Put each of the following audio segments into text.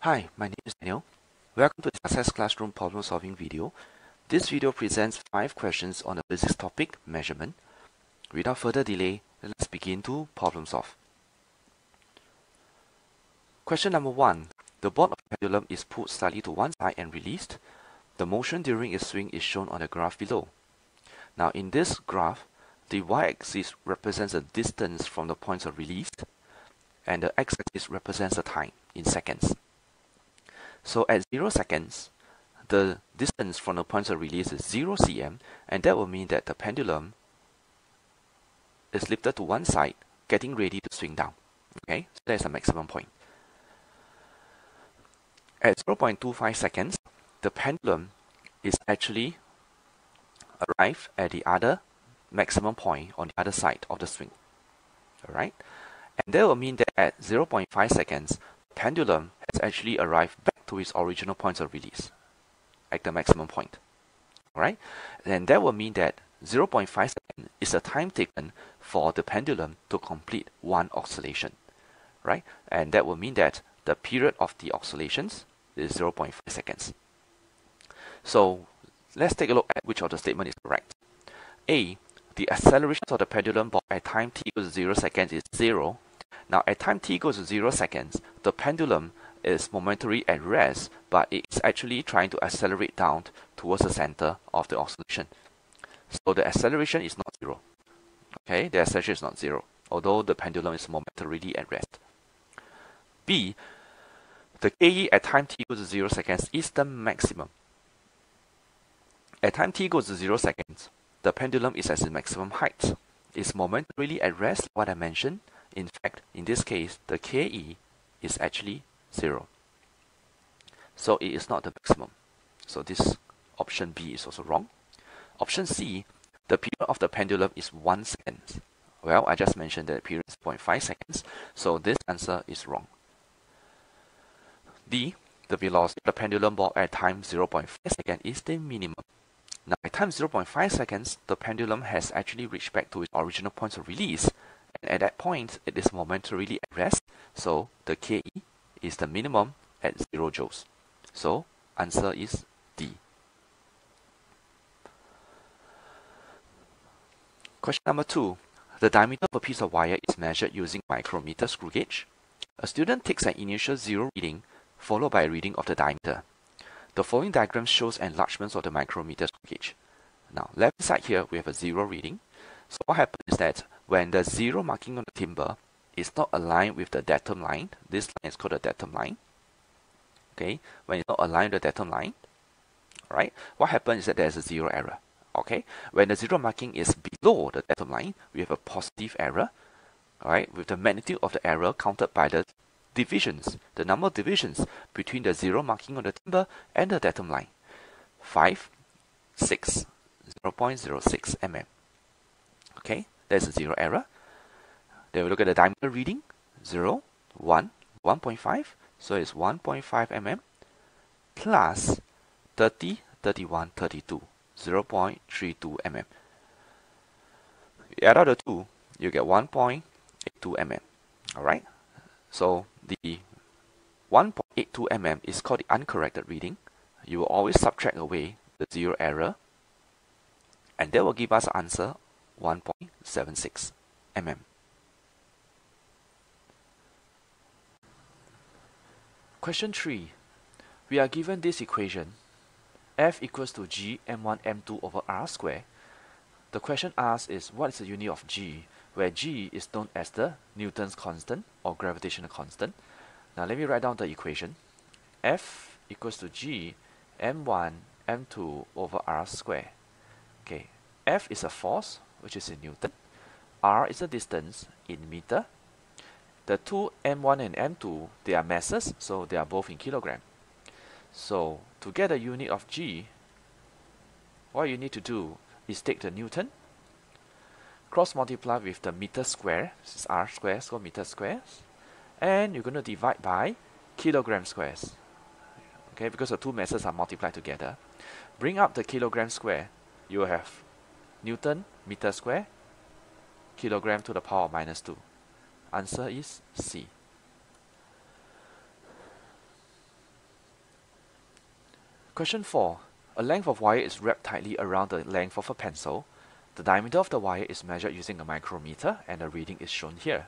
Hi, my name is Daniel. Welcome to the Success Classroom problem solving video. This video presents 5 questions on the physics topic, measurement. Without further delay, let's begin to problem solve. Question number 1. The board of the pendulum is pulled slightly to one side and released. The motion during its swing is shown on the graph below. Now in this graph, the y-axis represents the distance from the points of release, and the x-axis represents the time in seconds. So at 0 seconds, the distance from the points of release is 0 cm, and that will mean that the pendulum is lifted to one side, getting ready to swing down. Okay, so that's the maximum point. At 0.25 seconds, the pendulum is actually arrived at the other maximum point on the other side of the swing. Alright, and that will mean that at 0.5 seconds, the pendulum has actually arrived back to its original points of release at the maximum point. Alright, and that will mean that 0.5 seconds is the time taken for the pendulum to complete one oscillation. Right, and that will mean that the period of the oscillations is 0.5 seconds. So let's take a look at which of the statement is correct. A. The acceleration of the pendulum board at time t equals 0 seconds is 0. Now at time t equals 0 seconds, the pendulum is momentarily at rest, but it's actually trying to accelerate down towards the center of the oscillation. So the acceleration is not 0. Okay, the acceleration is not 0, although the pendulum is momentarily at rest. B. The Ke at time t equals 0 seconds is the maximum. At time t equals 0 seconds, the pendulum is at its maximum height. It's momentarily at rest, what I mentioned. In fact, in this case, the Ke is actually 0. So it is not the maximum. So this option B is also wrong. Option C, the period of the pendulum is 1 second. Well, I just mentioned that the period is 0.5 seconds, so this answer is wrong. D, the velocity of the pendulum board at time 0.5 seconds is the minimum. Now at time 0.5 seconds, the pendulum has actually reached back to its original point of release, and at that point, it is momentarily at rest, so the Ke is the minimum at 0 joules. So answer is D. Question number 2. The diameter of a piece of wire is measured using micrometer screw gauge. A student takes an initial 0 reading, followed by a reading of the diameter. The following diagram shows enlargements of the micrometer screw gauge. Now, left side here, we have a 0 reading. So what happens is that when the 0 marking on the timber is not aligned with the datum line, this line is called the datum line. Okay, when it's not aligned with the datum line, right, what happens is that there's a 0 error. Okay, when the 0 marking is below the datum line, we have a positive error. Alright, with the magnitude of the error counted by the divisions, the number of divisions between the 0 marking on the timber and the datum line. 5, 6, 0.06 mm. Okay, there's a 0 error. Then we look at the diameter reading, 0, 1, 1.5, so it's 1.5 mm plus 30, 31, 32, 0.32 mm. You add out the two, you get 1.82 mm. Alright, so the 1.82 mm is called the uncorrected reading. You will always subtract away the 0 error, and that will give us an answer 1.76 mm. Question 3. We are given this equation, F equals to G m1 m2 over r squared. The question asked is, what is the unit of G, where G is known as the Newton's constant or gravitational constant. Now let me write down the equation. F equals to G m1 m2 over r squared. Okay, F is a force, which is in Newton. R is a distance in meter. The two m1 and m2, they are masses, so they are both in kilogram. So to get a unit of G, what you need to do is take the Newton, cross multiply with the meter square, this is r square, so meter squares, and you're going to divide by kilogram squares. Okay, because the two masses are multiplied together. Bring up the kilogram square, you will have Newton meter square, kilogram to the power of minus 2. Answer is C. Question 4. A length of wire is wrapped tightly around the length of a pencil. The diameter of the wire is measured using a micrometer and the reading is shown here.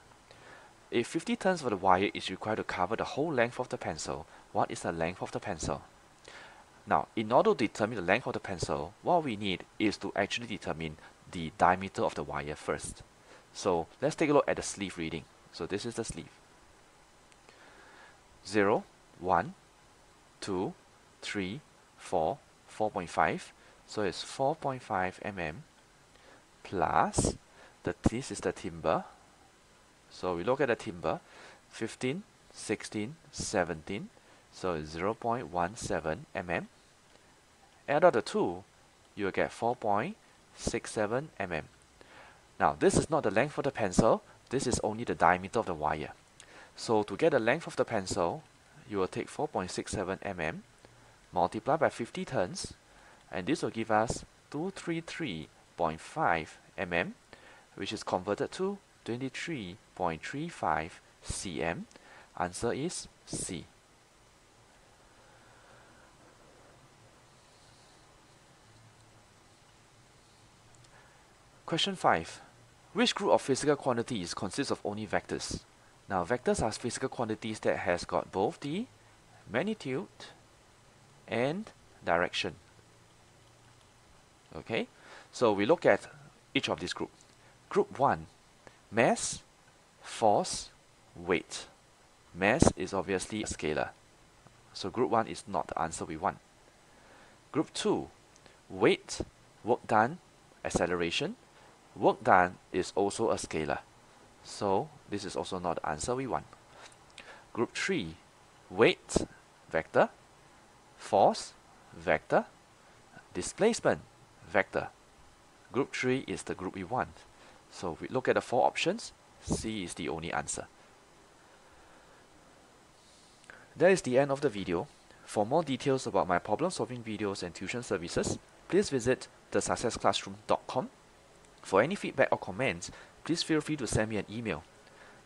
If 50 turns of the wire is required to cover the whole length of the pencil, what is the length of the pencil? Now, in order to determine the length of the pencil, what we need is to actually determine the diameter of the wire first. So let's take a look at the sleeve reading. So this is the sleeve. 0, 1, 2, 3, 4, 4.5. So it's 4.5 mm plus this is the timber. So we look at the timber, 15, 16, 17. So it's 0.17 mm. Add up the two, you will get 4.67 mm. Now this is not the length of the pencil, this is only the diameter of the wire. So to get the length of the pencil, you will take 4.67 mm, multiply by 50 turns, and this will give us 233.5 mm, which is converted to 23.35 cm. Answer is C. Question 5. Which group of physical quantities consists of only vectors? Now vectors are physical quantities that has got both the magnitude and direction. Okay, so we look at each of these groups. Group 1, mass, force, weight. Mass is obviously a scalar, so group 1 is not the answer we want. Group 2, weight, work done, acceleration. Work done is also a scalar, so this is also not the answer we want. Group 3, weight, vector, force, vector, displacement, vector. Group 3 is the group we want. So we look at the 4 options, C is the only answer. That is the end of the video. For more details about my problem solving videos and tuition services, please visit thesuccessclassroom.com. For any feedback or comments, please feel free to send me an email.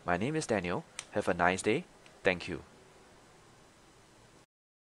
My name is Daniel. Have a nice day. Thank you.